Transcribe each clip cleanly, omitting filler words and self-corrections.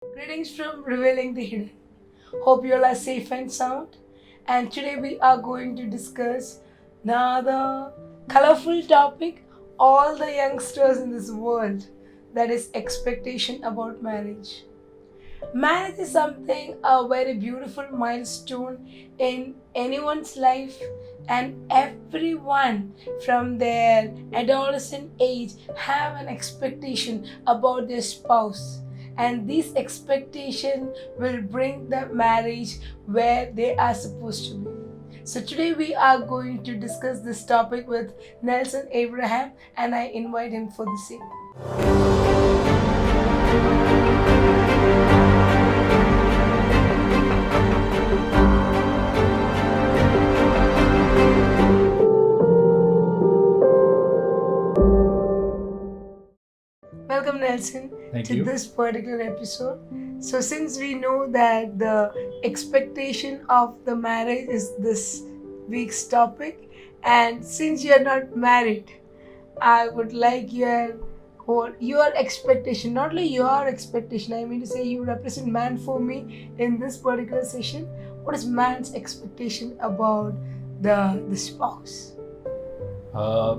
Greetings from Revealing the Hidden. Hope you all are safe and sound. And today we are going to discuss another colorful topic all the youngsters in this world, that is expectation about marriage. Marriage is something a very beautiful milestone in anyone's life, and everyone from their adolescent age have an expectation about their spouse, and this expectation will bring the marriage where they are supposed to be. So today we are going to discuss this topic with Nelson Abraham, and I invite him for the same. Welcome, Nelson, Thank to you. this particular episode. So, since we know that the expectation of the marriage is this week's topic, and since you're not married, I would like your expectation, not only your expectation. I mean to say, you represent man for me in this particular session. What is man's expectation about the spouse? Uh,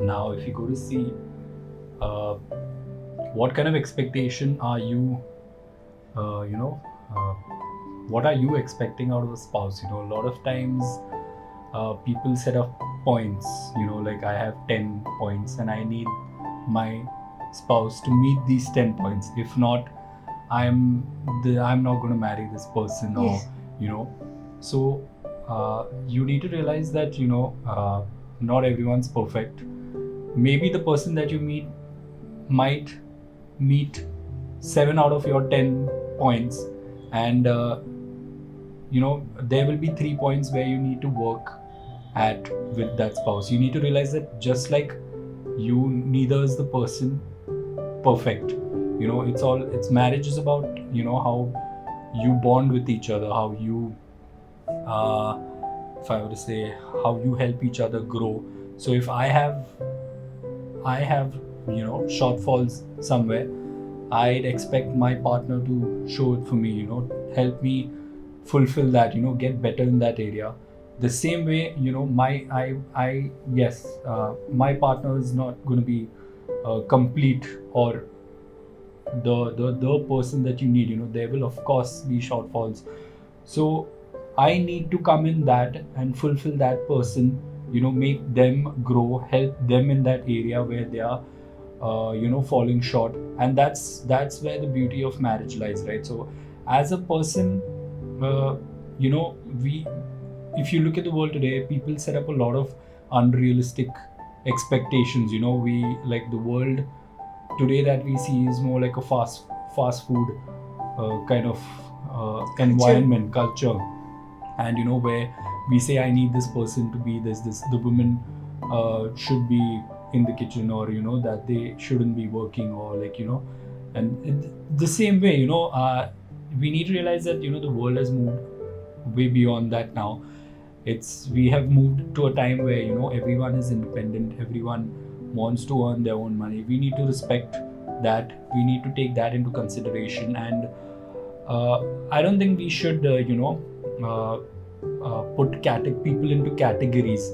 Now, if you go to see uh, what kind of expectation are you, what are you expecting out of a spouse? A lot of times people set up points, like I have 10 points and I need my spouse to meet these 10 points. If not, I'm not going to marry this person, or Yes. So you need to realize that not everyone's perfect. Maybe the person that you meet might meet 7 out of your 10 points, and there will be 3 points where you need to work at with that spouse. You need to realize that just like you, neither is the person perfect. It's marriage is about how you bond with each other, how you if I were to say, how you help each other grow. So if I have shortfalls somewhere, I'd expect my partner to show it for me, help me fulfill that, get better in that area. The same way, my partner is not going to be complete, or the person that you need. There will of course be shortfalls. So I need to come in that and fulfill that person, make them grow, help them in that area where they are falling short. And that's where the beauty of marriage lies, right? So as a person, we if you look at the world today, people set up a lot of unrealistic expectations. We, like, the world today that we see is more like a fast food kind of environment, culture. And where we say, I need this person to be this, the woman should be in the kitchen, or that they shouldn't be working, or and the same way, we need to realize that the world has moved way beyond that now. We have moved to a time where everyone is independent, everyone wants to earn their own money. We need to respect that, we need to take that into consideration. And I don't think we should put people into categories,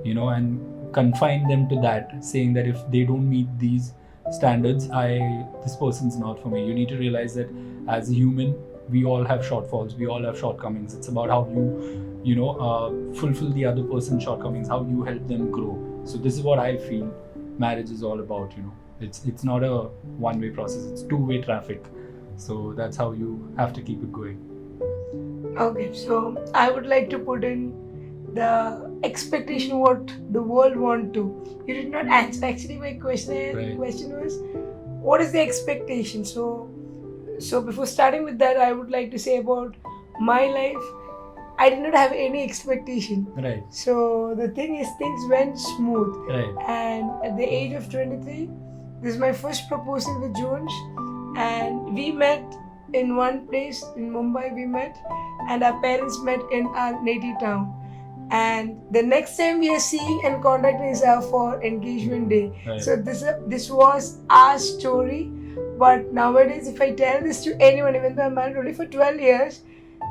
and confine them to that, saying that if they don't meet these standards, this person's not for me. You need to realize that as a human, we all have shortfalls, we all have shortcomings. It's about how you fulfill the other person's shortcomings, how you help them grow. So this is what I feel marriage is all about. It's not a one-way process, it's two-way traffic. So that's how you have to keep it going. Okay, so I would like to put in the expectation what the world want to. You did not answer actually my question. Right. Question was, what is the expectation? So before starting with that, I would like to say about my life. I did not have any expectation. Right. So the thing is, things went smooth. Right. And at the age of 23, this is my first proposal with Jones, and we met in one place in Mumbai. We met, and our parents met in our native town. And the next time we are seeing and contacting is for engagement day. Right. So this was our story But nowadays, if I tell this to anyone, even though I'm married only for 12 years,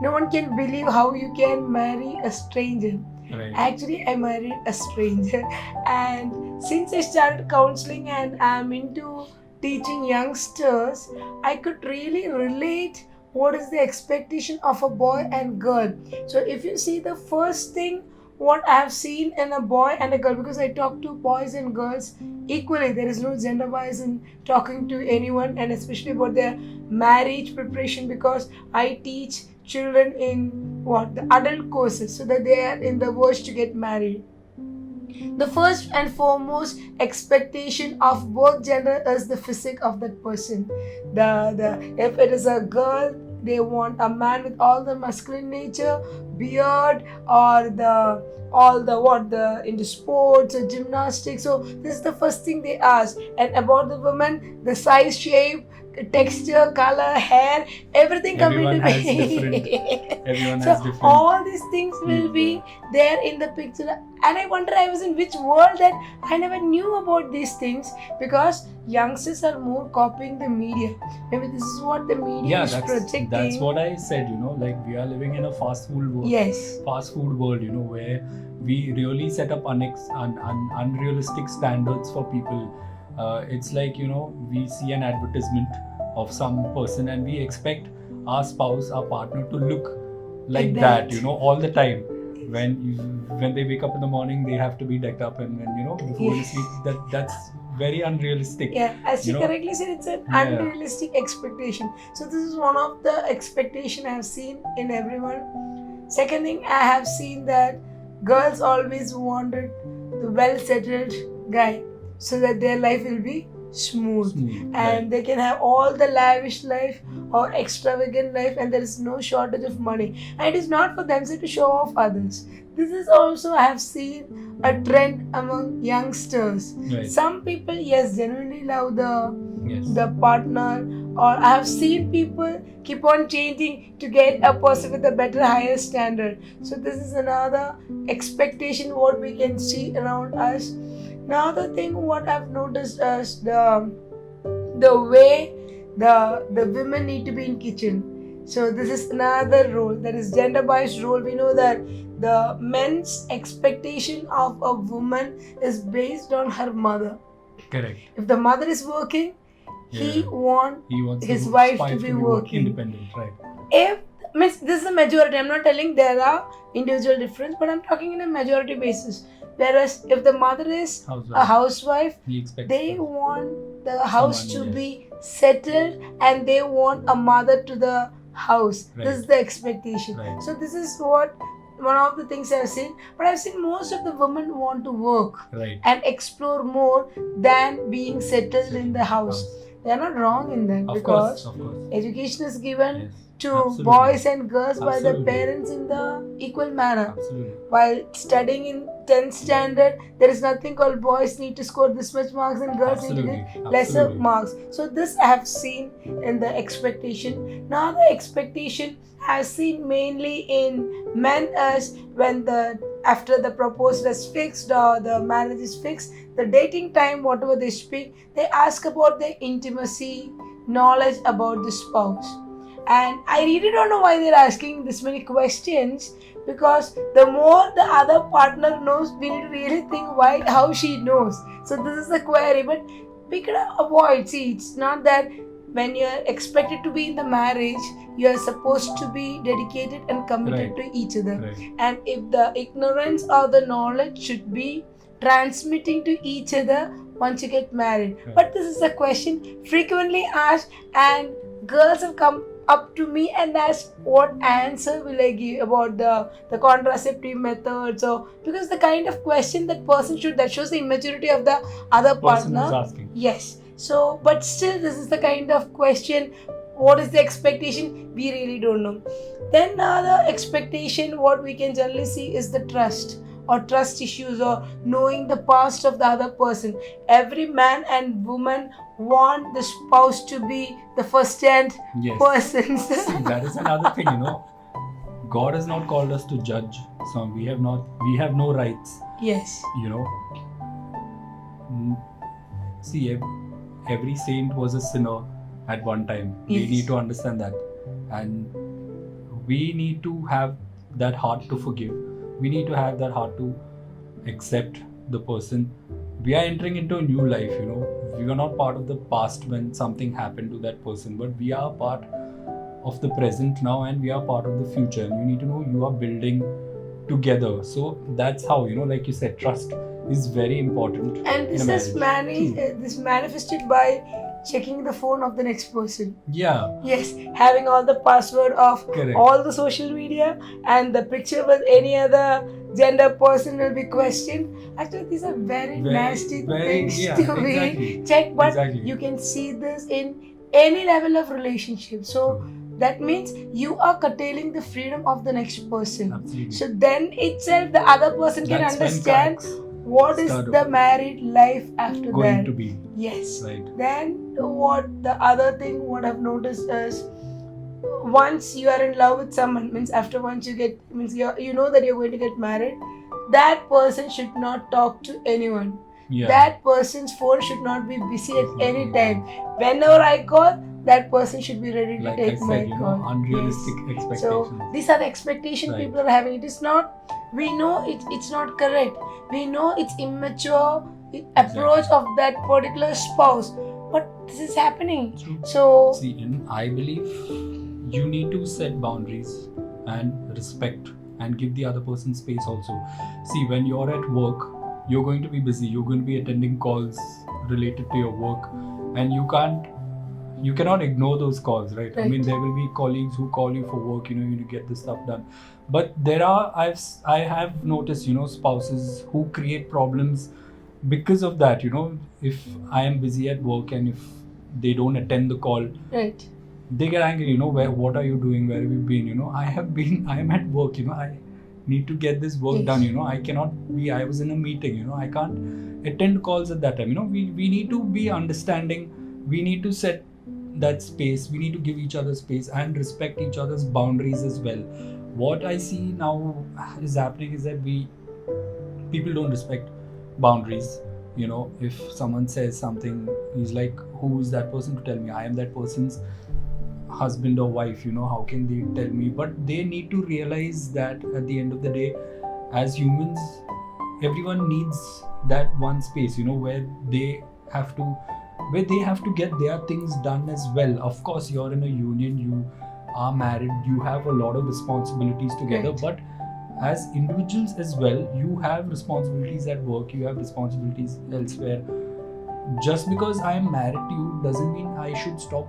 no one can believe how you can marry a stranger. Right. Actually, I married a stranger, and since I started counseling and I'm into teaching youngsters, I could really relate what is the expectation of a boy and girl. So, if you see the first thing, what I have seen in a boy and a girl, because I talk to boys and girls equally, there is no gender bias in talking to anyone, and especially about their marriage preparation, because I teach children in the adult courses, so that they are in the verge to get married. The first and foremost expectation of both gender is the physique of that person. The if it is a girl, they want a man with all the masculine nature, beard, or the all the what the into sports or gymnastics. So this is the first thing they ask. And about the woman, the size, shape, texture, color, hair, everything Everyone has completely. different. Everyone So has different. all these things will be there in the picture, and I wonder I was in which world that I never knew about these things, because youngsters are more copying the media. Maybe this is what the media is projecting. That's what I said. Like we are living in a fast food world. Yes. Fast food world. Where we really set up unrealistic standards for people. It's like we see an advertisement of some person and we expect our spouse, our partner to look like that, all the time. When they wake up in the morning, they have to be decked up, and when before they sleep, that's very unrealistic. Yeah, as you correctly said, it's an unrealistic expectation. So this is one of the expectation I have seen in everyone. Second thing, I have seen that girls always wanted the well-settled guy, so that their life will be smooth and they can have all the lavish life or extravagant life, and there is no shortage of money, and it is not for themselves to show off others. This is also, I have seen a trend among youngsters. Some people genuinely love the partner, or I have seen people keep on changing to get a person with a better, higher standard. So this is another expectation what we can see around us. Now the thing what I've noticed is the way the women need to be in kitchen. So this is another role, that is gender biased role. We know that the men's expectation of a woman is based on her mother. Correct. If the mother is working, he wants his wife to be working. Independent, right? If this is a majority, I'm not telling there are individual difference, but I'm talking in a majority basis. Whereas if the mother is a housewife, they want the house to be settled, and they want a mother to the house. Right. This is the expectation. Right. So this is what one of the things I've seen. But I've seen most of the women want to work and explore more than being settled in the house. They are not wrong in that, because education is given to boys and girls by the parents in the equal manner. While studying in 10th standard, there is nothing called boys need to score this much marks and girls need to get lesser marks. So this I have seen in the expectation. Now the expectation I have seen mainly in men as when after the proposal is fixed or the marriage is fixed, the dating time, whatever they speak, they ask about their intimacy, knowledge about the spouse. And I really don't know why they're asking this many questions, because the more the other partner knows, we need to really think how she knows. So this is the query, but we can avoid. See, it's not that when you're expected to be in the marriage, you're supposed to be dedicated and committed to each other. And if the ignorance or the knowledge should be transmitting to each other once you get married. But this is a question frequently asked, and girls have come up to me and ask what answer will I give about the contraceptive methods, or because the kind of question that shows the immaturity of the other partner. Yes. So, but still, this is the kind of question. What is the expectation? We really don't know. Then the expectation, what we can generally see is the trust or trust issues, or knowing the past of the other person. Every man and woman want the spouse to be the first-hand person. See, that is another thing, God has not called us to judge. So we have no rights. Yes. See, every saint was a sinner at one time. We Yes. need to understand that, and we need to have that heart to forgive. We need to have that heart to accept the person. We are entering into a new life, we were not part of the past when something happened to that person, but we are part of the present now, and we are part of the future, and you need to know you are building together. So that's how, like you said, trust is very important And in a this is marriage. this manifested by checking the phone of the next person. Yeah, Yes, having all the password of correct. all the social media, and the picture with any other gender person will be questioned. Actually, these are very nasty things to be exactly. checked, but Exactly. you can see this in any level of relationship. So that means you are curtailing the freedom of the next person. Absolutely. So then itself the other person can That's when understand cracks what is start the married life after going that. to be. Yes. Right. Then what the other thing what I've noticed is, once you are in love with someone, means after once you get, means you know that you're going to get married, that person should not talk to anyone. Yeah. That person's phone should not be busy at any time. Whenever I call, that person should be ready to Like take I my said, call. unrealistic Yes. expectations. So these are the expectations Right. people are having. It is not. We know it's not correct. We know it's immature approach of that particular spouse. But this is happening. True. So See, I believe you need to set boundaries and respect and give the other person space also. See, when you're at work, you're going to be busy, you're going to be attending calls related to your work, and you cannot ignore those calls, right? I mean, there will be colleagues who call you for work, you need to get this stuff done. But I have noticed, spouses who create problems because of that. If I am busy at work and if they don't attend the call, right. they get angry, what are you doing, where have you been, I am at work, I need to get this work Yes. done, I was in a meeting, I can't attend calls at that time. We need to be understanding, we need to set that space, we need to give each other space and respect each other's boundaries as well. What I see now is happening is that people don't respect boundaries. If someone says something, he's like, who is that person to tell me? I am that person's husband or wife, how can they tell me? But they need to realize that at the end of the day, as humans, everyone needs that one space, where they have to get their things done as well. Of course, you're in a union, you are married, you have a lot of responsibilities together, Right. but as individuals as well, you have responsibilities at work, you have responsibilities elsewhere. Just because I am married to you doesn't mean I should stop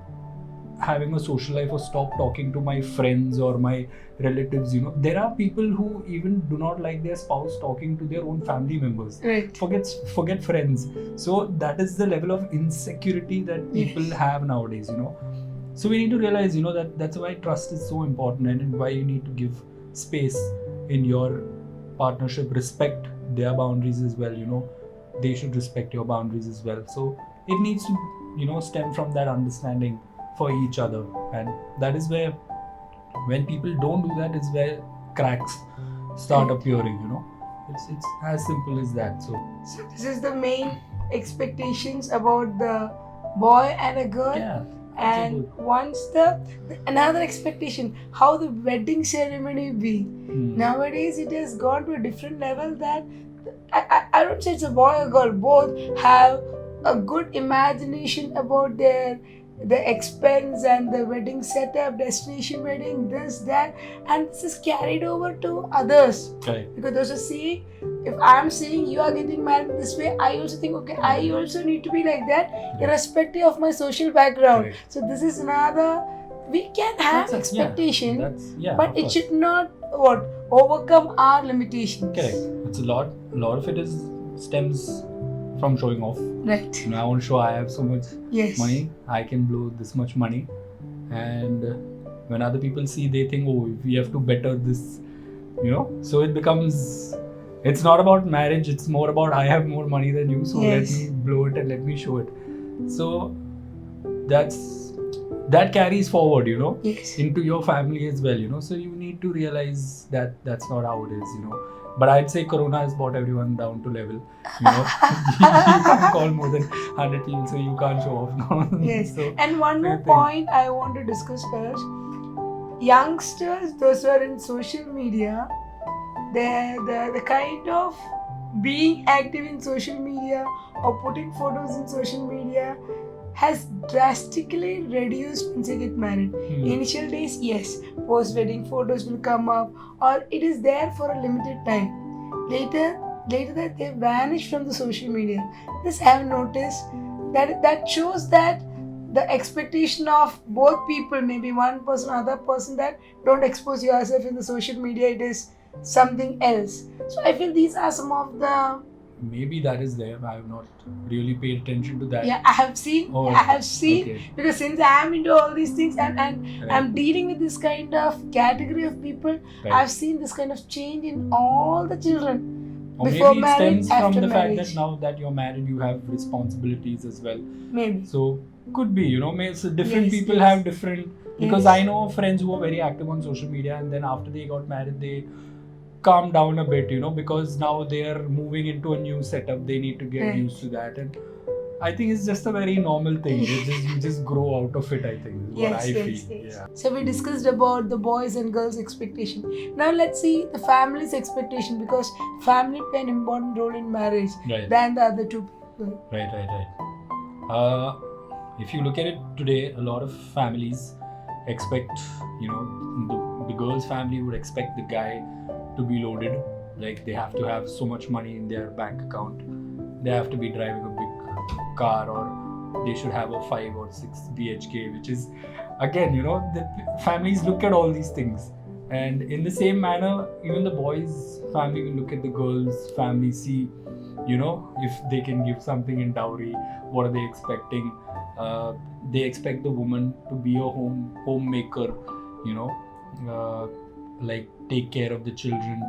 having a social life or stop talking to my friends or my relatives. There are people who even do not like their spouse talking to their own family members. Right. Forget friends. So that is the level of insecurity that people Yes. have nowadays. So we need to realize, that's why trust is so important, and why you need to give space in your partnership. Respect their boundaries as well. They should respect your boundaries as well. So it needs to stem from that understanding for each other, and that is where, when people don't do that, is where cracks start appearing. It's as simple as that. So This is the main expectations about the boy and a girl. yeah. And once another expectation, how the wedding ceremony be. Nowadays it has gone to a different level that I don't say it's a boy or girl, both have a good imagination about the expense and the wedding setup, destination wedding, this, that, and this is carried over to others. Correct. Because those are seeing, if I'm seeing you are getting married this way, I also think, okay, I also need to be like that, irrespective of my social background. Correct. So this is another, we can have expectation, but it should not overcome our limitation. Correct. It's a lot of it stems from showing off. Right. I want to show I have so much Yes. money, I can blow this much money, and when other people see, they think, oh, we have to better this, so it becomes, it's not about marriage, it's more about I have more money than you, so Yes. let me blow it and let me show it. So that carries forward, Yes. into your family as well, so you need to realize that that's not how it is. But I'd say Corona has brought everyone down to level. You can't call more than 100 people, so you can't show off now. Yes. So, And one more thing. point I want to discuss first. Youngsters, those who are in social media, the kind of being active in social media or putting photos in social media has drastically reduced once you get married. Initial days, yes, post-wedding photos will come up or it is there for a limited time. Later that they vanish from the social media. This I have noticed that shows that the expectation of both people, maybe one person, other person, that don't expose yourself in the social media, it is something else. So I feel these are some of the maybe that is there. I have not really paid attention to that. yeah, I have seen Okay. because since I am into all these things and Right. I'm dealing with this kind of category of people, Right. I've seen this kind of change in all the children. Or Before maybe it marriage, stems from after the fact marriage. that now that you're married, you have responsibilities as well. Maybe. So could be, so different Yes, people yes. have different. Because Yes. I know friends who are very active on social media, and then after they got married, they calm down a bit, because now they are moving into a new setup. They need to get Right. used to that, and I think it's just a very normal thing. You just grow out of it. I think is what Yes, I yes, feel. yes. Yeah. So we discussed about the boys and girls expectation. Now let's see the family's expectation, because family play an important role in marriage Right. than the other two people. Right. If you look at it today, a lot of families expect, the girl's family would expect the guy to be loaded. Like they have to have so much money in their bank account. They have to be driving a big car, or they should have a 5 or 6 BHK, which is, again, the families look at all these things. And in the same manner, even the boys' family will look at the girl's family, see, if they can give something in dowry, what are they expecting? They expect the woman to be a homemaker, like take care of the children,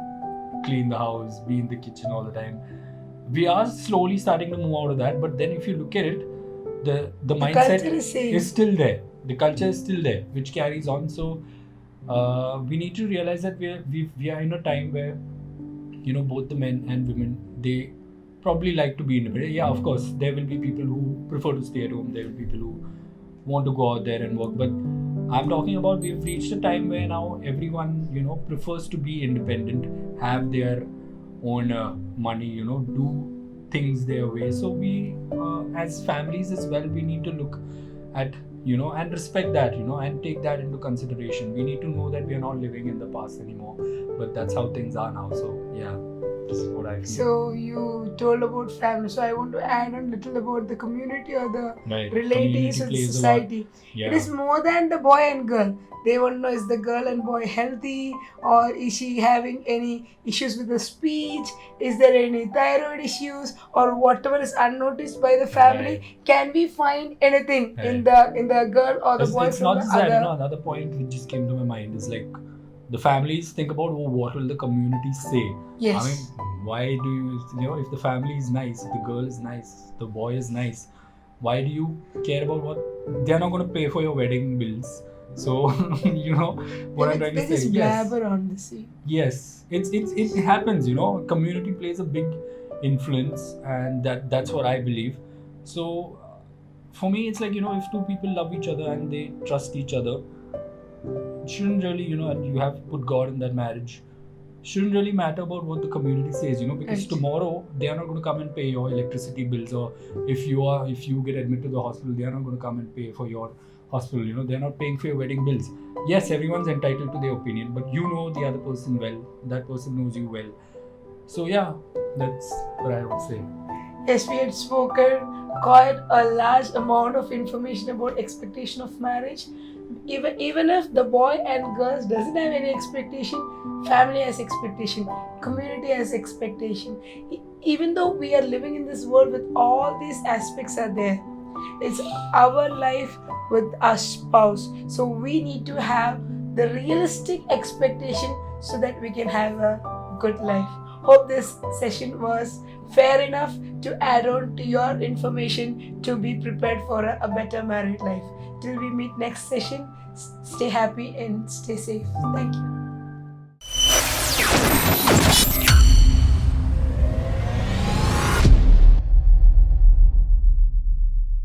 clean the house, be in the kitchen all the time. We are slowly starting to move out of that, but then if you look at it, the mindset culture is same. is still there. The culture is still there, which carries on. So we need to realize that we are in a time where both the men and women, they probably like to be independent. Yeah, of course, there will be people who prefer to stay at home. There will be people who want to go out there and work. But I'm talking about, we've reached a time where now everyone, prefers to be independent, have their own money, do things their way. So we, as families as well, we need to look at, and respect that, and take that into consideration. We need to know that we are not living in the past anymore, but that's how things are now. So yeah, this is what I feel. So you told about family. So I want to add a little about the community or the Right. relatives Community or the plays a lot. society. Yeah. It is more than the boy and girl. They want to know, is the girl and boy healthy, or is she having any issues with the speech? Is there any thyroid issues, or whatever is unnoticed by the family? Right. Can we find anything in Right. the girl or the boy It's from not the just that, other? another point which just came to my mind is like, the families think about, what will the community say? Yes. I mean, why do you, if the family is nice, if the girl is nice, the boy is nice, why do you care about what? They're not going to pay for your wedding bills. So, what I'm trying to They say. just Yes. blabber on the scene. Yes, it happens. Community plays a big influence, and that's what I believe. So, for me, it's like, if two people love each other and they trust each other, it shouldn't really, and you have put God in that marriage, shouldn't really matter about what the community says, because Right. tomorrow they are not going to come and pay your electricity bills, or if you get admitted to the hospital, they are not going to come and pay for your hospital, they're not paying for your wedding bills. Yes, everyone's entitled to their opinion, but you know the other person well, that person knows you well. So yeah, that's what I would say. Yes, we had spoken quite a large amount of information about expectation of marriage. Even if the boy and girls doesn't have any expectation, family has expectation, community has expectation. Even though we are living in this world with all these aspects are there, it's our life with our spouse. So we need to have the realistic expectation so that we can have a good life. Hope this session was fair enough to add on to your information to be prepared for a better married life. Till we meet next session, stay happy and stay safe. Thank you.